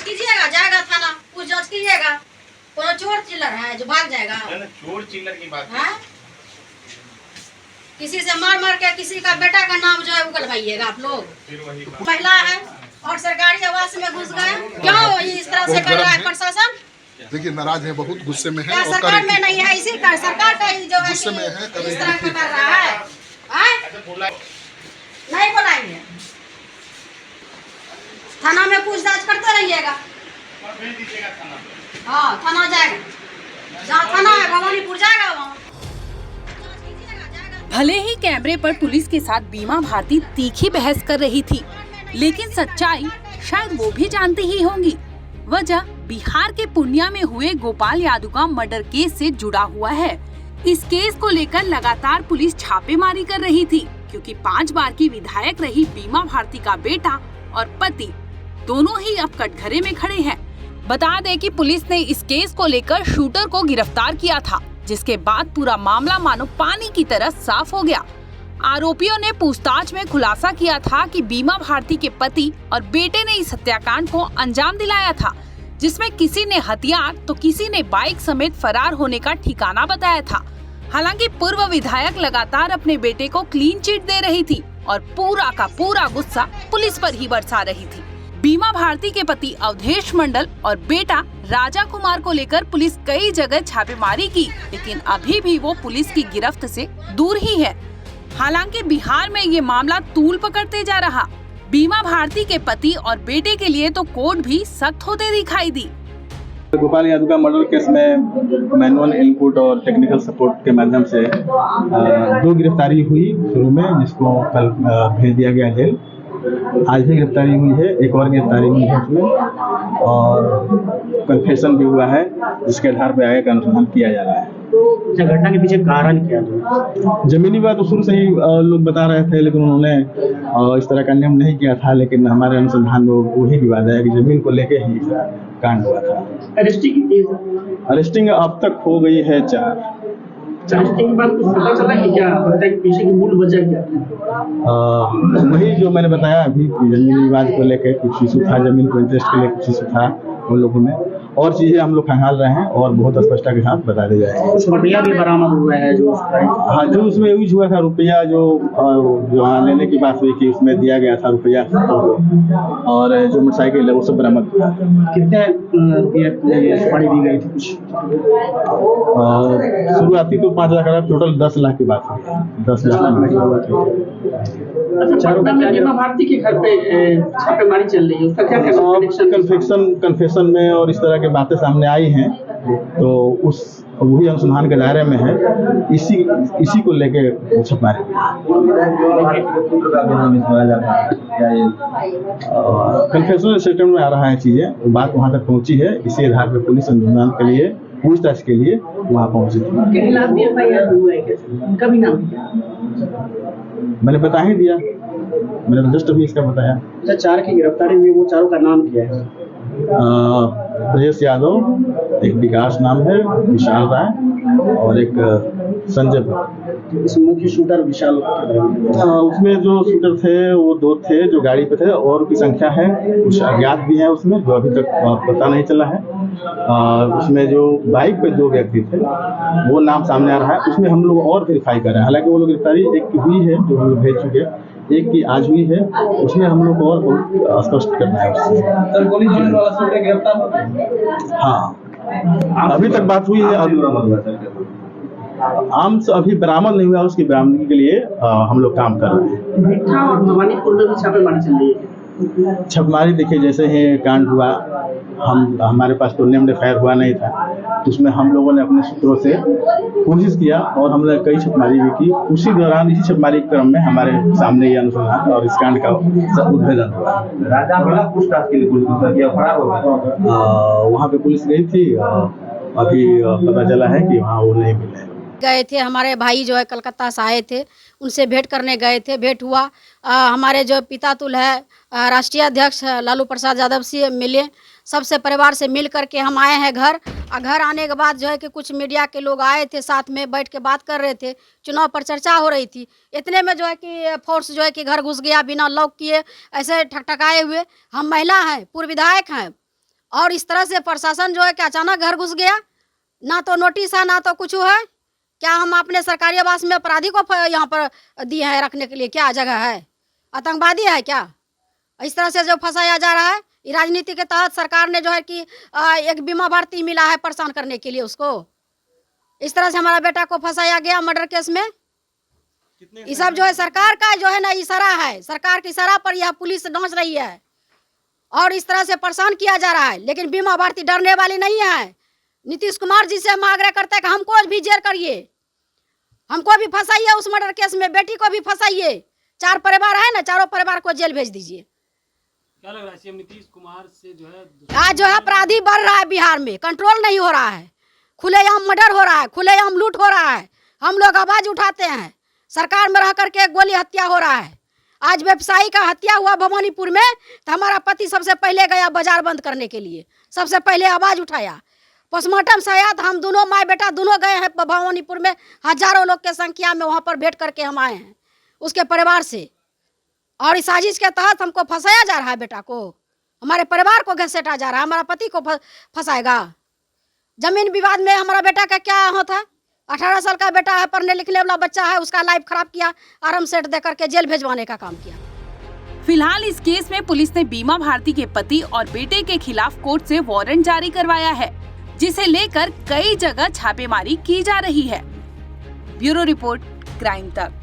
जांच कीजिएगा, जाएगा थाना, पूछ जांच कीजिएगा। कोनो चोर चिल्लर है जो भाग जाएगा? चोर चिल्लर की बात है? किसी से मार के किसी का बेटा का नाम जो है उगलवाइएगा आप लोग। फिर वही महिला है और सरकारी आवास में घुस गए, क्यों इस तरह से कर रहा है प्रशासन? देखिए नाराज है, बहुत गुस्से में है। क्या और सरकार में नहीं है? इसी का सरकार का ही जो है गुस्से में है, इस तरह का कर रहा है। नहीं बुलाएंगे, थाना में पूछताछ करते रहिएगा। हाँ, थाना जाएगा, जहाँ थाना है भवानीपुर जाएगा वहाँ। भले ही कैमरे पर पुलिस के साथ बीमा भारती तीखी बहस कर रही थी, लेकिन सच्चाई शायद वो भी जानती ही होंगी। वजह बिहार के पूर्णिया में हुए गोपाल यादव का मर्डर केस से जुड़ा हुआ है। इस केस को लेकर लगातार पुलिस छापेमारी कर रही थी, क्योंकि 5 बार की विधायक रही बीमा भारती का बेटा और पति दोनों ही अब कटघरे में खड़े हैं। बता दें कि पुलिस ने इस केस को लेकर शूटर को गिरफ्तार किया था, जिसके बाद पूरा मामला मानो पानी की तरह साफ हो गया। आरोपियों ने पूछताछ में खुलासा किया था कि बीमा भारती के पति और बेटे ने इस हत्याकांड को अंजाम दिलाया था, जिसमें किसी ने हथियार तो किसी ने बाइक समेत फरार होने का ठिकाना बताया था। हालांकि पूर्व विधायक लगातार अपने बेटे को क्लीन चिट दे रही थी और पूरा का पूरा गुस्सा पुलिस पर ही बरसा रही थी। बीमा भारती के पति अवधेश मंडल और बेटा राजा कुमार को लेकर पुलिस कई जगह छापेमारी की, लेकिन अभी भी वो पुलिस की गिरफ्त से दूर ही है। हालांकि बिहार में ये मामला तूल पकड़ते जा रहा। बीमा भारती के पति और बेटे के लिए तो कोर्ट भी सख्त होते दिखाई दी। गोपाल यादव का मर्डर केस में मैनुअल इनपुट और टेक्निकल सपोर्ट के माध्यम से 2 गिरफ्तारी हुई शुरू में, जिसको कल भेज दिया गया जेल। आज भी गिरफ्तारी हुई है, एक और गिरफ्तारी हुई है उसमें, और कन्फेशन भी हुआ है, जिसके आधार पर आगे का अनुसंधान किया जा रहा है। घटना के पीछे कारण क्या था? जमीनी बात तो शुरू से ही लोग बता रहे थे, लेकिन उन्होंने इस तरह का नियम नहीं किया था। लेकिन हमारे अनुसंधान में वही विवाद है कि जमीन को लेके ही कांड हुआ था। अरेस्टिंग अब तक हो गई है 4। अरेस्टिंग के बाद कुछ पता चला कि क्या हत्या के पीछे की मूल वजह क्या थी? वही जो मैंने बताया अभी, जमीनी विवाद को लेकर कुछ इशू था, जमीन को इंटरेस्ट के लिए कुछ इशू था उन लोगों में, और चीजें हम लोग खंगाल रहे हैं और बहुत स्पष्टता के साथ बता दे जाएंगे। रुपया भी बरामद हुआ है जो हाँ, जो उसमें यूज हुआ था रुपया, जो लेने की बात हुई कि उसमें दिया गया था रुपया, और जो मोटरसाइकिल है वो सब बरामद हुआ। कितने रुपये सुपारी दी गई थी? कुछ शुरुआती तो 5 लाख, टोटल 10 लाख की बात हुई। 10 लाख की बात हुई। बीमा भारती के घर पे छापेमारी चल रही है, उसका क्या कन्फेशन में और इस तरह की बातें सामने आई हैं, तो वही अनुसंधान के दायरे में है। इसी को लेके छापेमारी। कन्फेशनल स्टेटमेंट में आ रहा है चीजें, बात वहाँ तक पहुँची है। इसी आधार पर पुलिस अनुसंधान के लिए, पूछताछ के लिए वहाँ पहुँची थी। मैंने बता ही दिया, मैंने तो जस्ट अभी इसका बताया। 4 की गिरफ्तारी हुई, वो चारों का नाम क्या है? ब्रजेश यादव, एक विकास नाम है, विशाल राय, और एक संजय। इस मुख्य शूटर विशाल, उसमें जो शूटर थे वो 2 थे जो गाड़ी पे थे, और की संख्या है, कुछ अज्ञात भी है उसमें जो अभी तक पता नहीं चला है। उसमें जो बाइक पे 2 व्यक्ति थे वो नाम सामने आ रहा है, उसमें हम लोग और वेरीफाई कर रहे हैं। हालांकि वो लोग गिरफ्तारी एक की हुई है जो हम लोग भेज चुके, एक की आज हुई है, उसमें हम लोग को और बहुत स्पष्ट करना है। हाँ, अभी तक बात हुई है। आर्म्स अभी बरामद नहीं हुआ, उसकी बरामदगी के लिए हम लोग काम कर रहे हैं। भवानीपुर में भी छापेमारी चल रही है। छापेमारी देखिए, जैसे ही कांड हुआ, हमारे पास तो नेम्ड एफआईआर हुआ नहीं था, तो उसमें हम लोगों ने अपने सूत्रों से कोशिश किया और हमने कई छापेमारी भी की। उसी दौरान, इसी छापेमारी क्रम में हमारे सामने ये अनुसंधान और इस कांड का उद्भेदन हुआ। पूछताछ के लिए पुलिस फरार हो गया, वहाँ पे पुलिस गई थी। अभी पता चला है कि वहाँ वो नहीं मिले। गए थे हमारे भाई जो है कलकत्ता से आए थे, उनसे भेंट करने गए थे, भेंट हुआ। हमारे जो पिता तुल है राष्ट्रीय अध्यक्ष लालू प्रसाद यादव से मिले, सबसे परिवार से मिल करके हम आए हैं घर। घर आने के बाद जो है कि कुछ मीडिया के लोग आए थे, साथ में बैठ के बात कर रहे थे, चुनाव पर चर्चा हो रही थी। इतने में जो है कि फोर्स जो है कि घर घुस गया बिना लॉक किए, ऐसे ठकठकाए हुए। हम महिला हैं, पूर्व विधायक हैं, और इस तरह से प्रशासन जो है कि अचानक घर घुस गया, ना तो नोटिस है ना तो कुछ है। क्या हम अपने सरकारी आवास में अपराधी को यहाँ पर दिए हैं रखने के लिए? क्या जगह है? आतंकवादी है क्या? इस तरह से जो फंसाया जा रहा है, राजनीति के तहत सरकार ने जो है कि एक बीमा भारती मिला है परेशान करने के लिए उसको। इस तरह से हमारा बेटा को फंसाया गया मर्डर केस में। ये सब जो है सरकार का जो है ना इशारा है, सरकार के इशारा पर यह पुलिस नाच रही है और इस तरह से परेशान किया जा रहा है। लेकिन बीमा भारती डरने वाली नहीं है। नीतीश कुमार जी से हम आग्रह करते हैं कि हमको भी जेल करिए, हमको भी फंसाइए उस मर्डर केस में, बेटी को भी फंसाइए। 4 परिवार है ना, चारों परिवार को जेल भेज दीजिए। क्या लग रहा है सीएम नीतीश कुमार से जो है आज जो है अपराधी बढ़ रहा है बिहार में, कंट्रोल नहीं हो रहा है। खुलेआम मर्डर हो रहा है, खुलेआम लूट हो रहा है। हम लोग आवाज उठाते हैं, सरकार में रह करके गोली हत्या हो रहा है। आज व्यवसायी का हत्या हुआ भवानीपुर में, तो हमारा पति सबसे पहले गया बाजार बंद करने के लिए, सबसे पहले आवाज उठाया। पोस्टमार्टम से आया तो हम दोनों माँ बेटा दोनों गए हैं भवानीपुर में, हजारों लोग के संख्या में वहाँ पर भेंट करके हम आए हैं उसके परिवार से। और इस साजिश के तहत हमको फंसाया जा रहा है, बेटा को, हमारे परिवार को घसीटा जा रहा है, हमारा पति को फंसाएगा। जमीन विवाद में हमारा बेटा का क्या होता है? 18 साल का बेटा है, पढ़ने लिखने वाला बच्चा है, उसका लाइफ खराब किया, आराम सेट दे करके जेल भेजवाने का काम किया। फिलहाल इस केस में पुलिस ने बीमा भारती के पति और बेटे के खिलाफ कोर्ट से वारंट जारी करवाया है, जिसे लेकर कई जगह छापेमारी की जा रही है। ब्यूरो रिपोर्ट, क्राइम तक।